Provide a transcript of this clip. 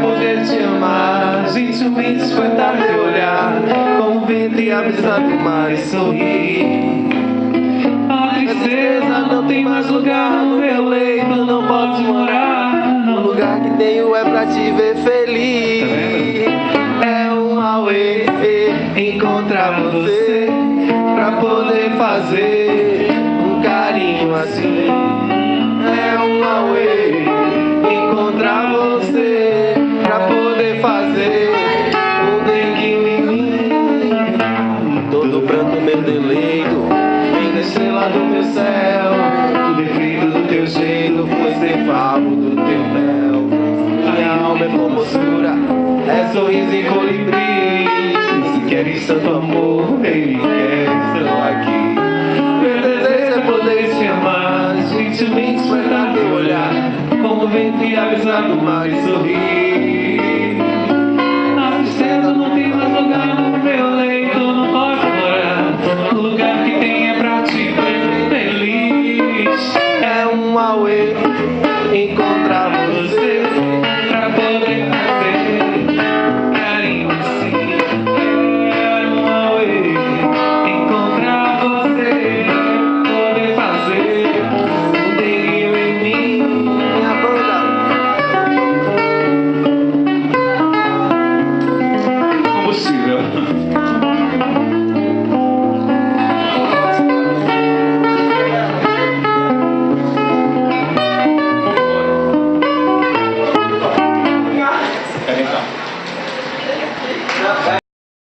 poder te amar, gentilmente despertar teu olhar, como o vento e a brisa do mar e sorrir. A tristeza não tem mais lugar no meu leito, não podes morar. O lugar que tenho é pra te ver feliz. É um auê encontrar você, pra poder fazer um carinho assim. É um auê encontrar você, pra poder fazer um denguinho em mim. Todo pranto meu deleito vem da estrela do meu céu, tudo é feito do teu jeito, foi ser favo do teu mel. Minha alma é formosura, é sorriso em colibri. Se queres tanto amor, ele quer, estou aqui. Meu desejo é poder te amar, gentilmente despertar teu olhar, como o vento e a brisa do mar e sorrir. A tristeza não tem mais lugar no meu leito, não pode morar. O lugar que tem é pra te ver feliz. É um auê